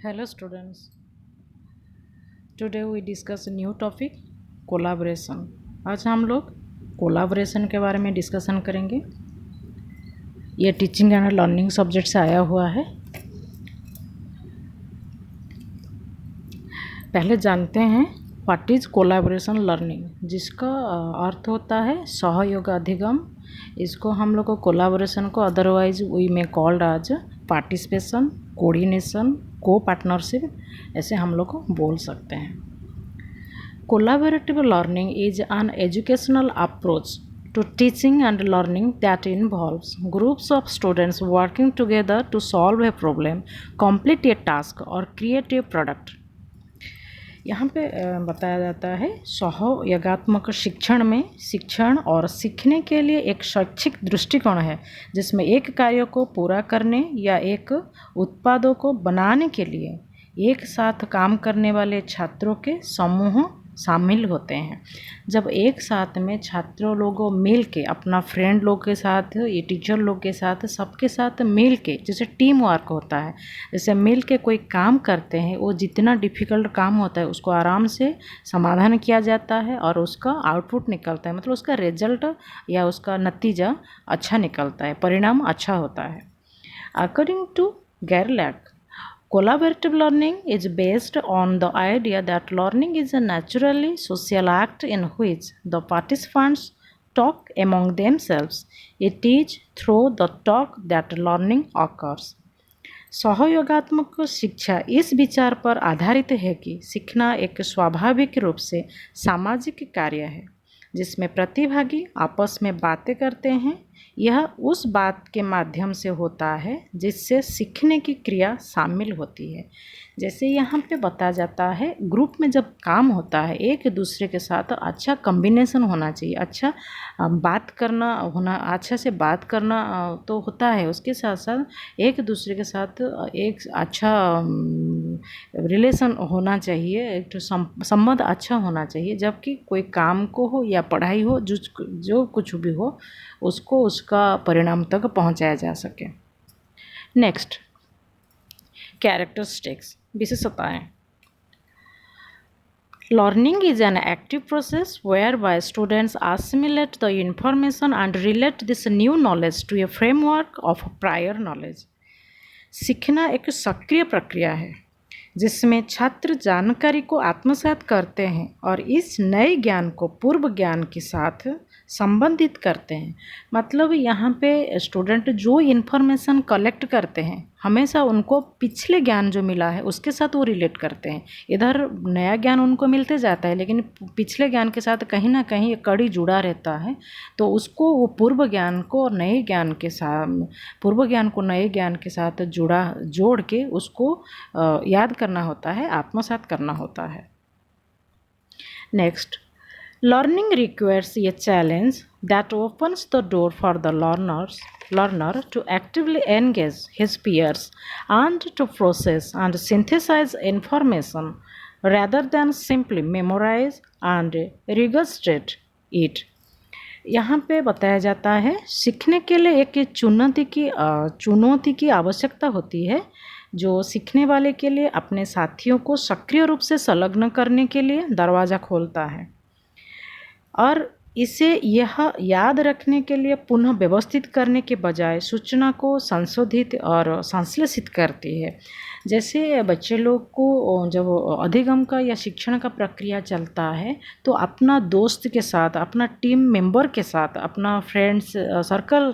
Hello students. Today we discuss a new topic collaboration. आज हम लोग कोलाब्रेशन के बारे में डिस्कशन करेंगे। ये टीचिंग एंड लर्निंग सब्जेक्ट से आया हुआ है। पहले जानते हैं व्हाट इज़ कोलाब्रेशन लर्निंग, जिसका अर्थ होता है सहयोग अधिगम। इसको हम लोग को कोलाब्रेशन को अदरवाइज वी में कॉल्ड आज पार्टिसिपेशन, कोऑर्डिनेशन, को पार्टनरशिप, ऐसे हम लोग को बोल सकते हैं। Collaborative learning is an educational approach to teaching and learning that involves groups of students working together to solve a problem, complete a task or create a product। यहाँ पे बताया जाता है सहयोगात्मक शिक्षण में शिक्षण और सीखने के लिए एक शैक्षिक दृष्टिकोण है जिसमें एक कार्य को पूरा करने या एक उत्पादों को बनाने के लिए एक साथ काम करने वाले छात्रों के समूह शामिल होते हैं। जब एक साथ में छात्रों लोगों मिल के अपना फ्रेंड लोग के साथ, ये टीचर लोग के साथ, सबके साथ मिल के, जैसे टीम वर्क होता है, जैसे मिल के कोई काम करते हैं, वो जितना डिफ़िकल्ट काम होता है उसको आराम से समाधान किया जाता है और उसका आउटपुट निकलता है, मतलब उसका रिजल्ट या उसका नतीजा अच्छा निकलता है, परिणाम अच्छा होता है। अकॉर्डिंग टू गैरलैक, collaborative learning is based on the idea that learning is a naturally social act in which the participants talk among themselves. It is through the talk that learning occurs. सहयोगात्मक शिक्षा इस विचार पर आधारित है कि सीखना एक स्वाभाविक रूप से सामाजिक कार्य है जिसमें प्रतिभागी आपस में बातें करते हैं। यह उस बात के माध्यम से होता है जिससे सीखने की क्रिया शामिल होती है। जैसे यहाँ पे बताया जाता है, ग्रुप में जब काम होता है एक दूसरे के साथ अच्छा कॉम्बिनेशन होना चाहिए, अच्छा बात करना होना, अच्छा से बात करना तो होता है, उसके साथ साथ एक दूसरे के साथ एक अच्छा रिलेशन होना चाहिए, एक तो संबंध अच्छा होना चाहिए। जबकि कोई काम को हो या पढ़ाई हो, जो कुछ भी हो, उसको उसका परिणाम तक पहुंचाया जा सके। नेक्स्ट, कैरेक्टरिस्टिक्स, विशेषताएं। Learning is an active process whereby students assimilate the information and relate this new knowledge to a framework of prior knowledge। सीखना एक सक्रिय प्रक्रिया है जिसमें छात्र जानकारी को आत्मसात करते हैं और इस नए ज्ञान को पूर्व ज्ञान के साथ संबंधित करते हैं। मतलब यहाँ पे स्टूडेंट जो इन्फॉर्मेशन कलेक्ट करते हैं हमेशा उनको पिछले ज्ञान जो मिला है उसके साथ वो रिलेट करते हैं। इधर नया ज्ञान उनको मिलते जाता है लेकिन पिछले ज्ञान के साथ कहीं ना कहीं एक कड़ी जुड़ा रहता है, तो उसको वो पूर्व ज्ञान को नए ज्ञान के साथ, पूर्व ज्ञान को नए ज्ञान के साथ जोड़ के उसको याद करना होता है, आत्मसात करना होता है। Next, learning requires a challenge that opens the door for the learner to actively engage his peers and to process and synthesize information rather than simply memorize and regurgitate it। यहाँ पे बताया जाता है सीखने के लिए एक चुनौती की आवश्यकता होती है जो सीखने वाले के लिए अपने साथियों को सक्रिय रूप से संलग्न करने के लिए दरवाज़ा खोलता है और इसे यह याद रखने के लिए पुनः व्यवस्थित करने के बजाय सूचना को संशोधित और संश्लेषित करती है। जैसे बच्चे लोग को जब अधिगम का या शिक्षण का प्रक्रिया चलता है तो अपना दोस्त के साथ, अपना टीम मेंबर के साथ, अपना फ्रेंड सर्कल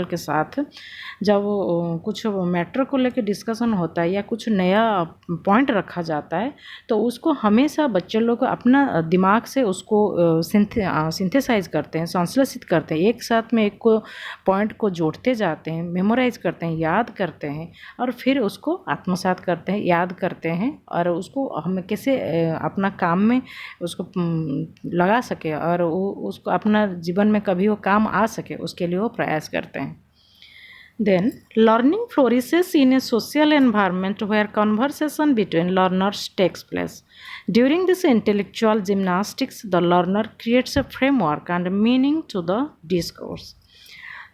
के साथ जब कुछ मैटर को लेकर डिस्कशन होता है या कुछ नया पॉइंट रखा जाता है तो उसको हमेशा बच्चे लोग अपना दिमाग से उसको सिंथेसाइज करते हैं, संश्लेषित करते हैं, एक साथ में एक पॉइंट को जोड़ते जाते हैं, मेमोराइज करते हैं, याद करते हैं और फिर उसको आत्मसात करते हैं, याद करते हैं और उसको हम कैसे अपना काम में उसको लगा सके और उसको अपना जीवन में कभी वो काम आ सके, उसके लिए वो प्रयास करते हैं। Then, learning flourishes in a social environment where conversation between learners takes place. During this intellectual gymnastics, the learner creates a framework and meaning to the discourse.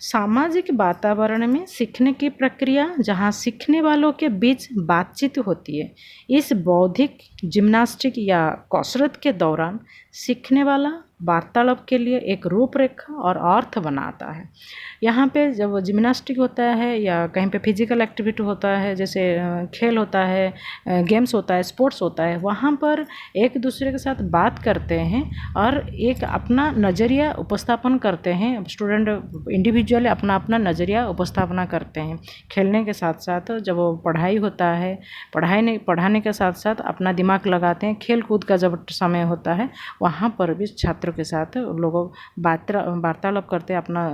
सामाजिक वातावरण में सीखने की प्रक्रिया जहाँ सीखने वालों के बीच बातचीत होती है, इस बौद्धिक जिम्नास्टिक या कसरत के दौरान सीखने वाला वार्तालाप के लिए एक रूपरेखा और अर्थ बनाता है। यहाँ पे जब जिम्नास्टिक होता है या कहीं पे फिजिकल एक्टिविटी होता है, जैसे खेल होता है, गेम्स होता है, स्पोर्ट्स होता है, वहाँ पर एक दूसरे के साथ बात करते हैं और एक अपना नज़रिया उपस्थापन करते हैं। स्टूडेंट इंडिविजुअली अपना अपना नज़रिया उपस्थापना करते हैं। खेलने के साथ साथ जब वो पढ़ाई होता है, पढ़ाने के साथ साथ अपना दिमाग लगाते हैं। खेल कूद का जब समय होता है, वहाँ पर भी छात्रों के साथ लोग वार्तालाप करते हैं, अपना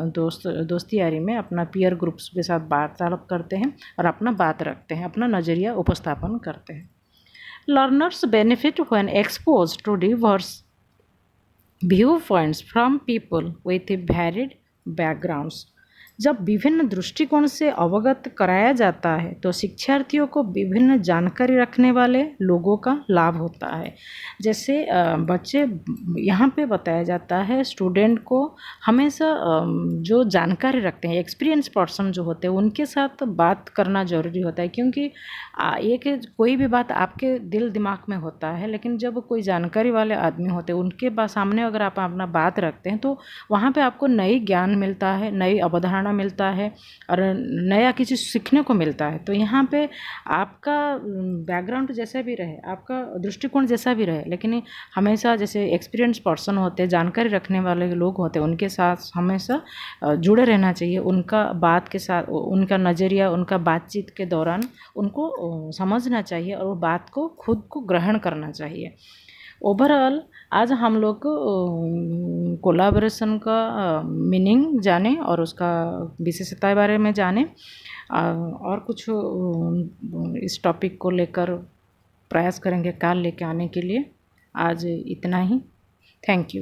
दोस्ती यारी में अपना पीयर ग्रुप्स के साथ वार्तालाप करते हैं और अपना बात रखते हैं, अपना नज़रिया उपस्थापन करते हैं। Learners benefit when exposed to diverse viewpoints from people with varied backgrounds. जब विभिन्न दृष्टिकोण से अवगत कराया जाता है तो शिक्षार्थियों को विभिन्न जानकारी रखने वाले लोगों का लाभ होता है। जैसे बच्चे यहाँ पे बताया जाता है स्टूडेंट को हमेशा जो जानकारी रखते हैं, एक्सपीरियंस पर्सन जो होते हैं, उनके साथ बात करना ज़रूरी होता है। क्योंकि एक कोई भी बात आपके दिल दिमाग में होता है, लेकिन जब कोई जानकारी वाले आदमी होते हैं उनके सामने अगर आप अपना बात रखते हैं तो वहाँ पे आपको नई ज्ञान मिलता है, नई अवधारणा मिलता है और नया किसी सीखने को मिलता है। तो यहाँ पे आपका बैकग्राउंड जैसा भी रहे, आपका दृष्टिकोण जैसा भी रहे, लेकिन हमेशा जैसे एक्सपीरियंस पर्सन होते हैं, जानकारी रखने वाले लोग होते हैं, उनके साथ हमेशा जुड़े रहना चाहिए। उनका बात के साथ, उनका नज़रिया, उनका बातचीत के दौरान उनको समझना चाहिए और वो बात को खुद को ग्रहण करना चाहिए। ओवरऑल आज हम लोग कोलाबोरेशन का मीनिंग जाने और उसका विशेषता बारे में जाने और कुछ इस टॉपिक को लेकर प्रयास करेंगे काल लेके आने के लिए। आज इतना ही। Thank you.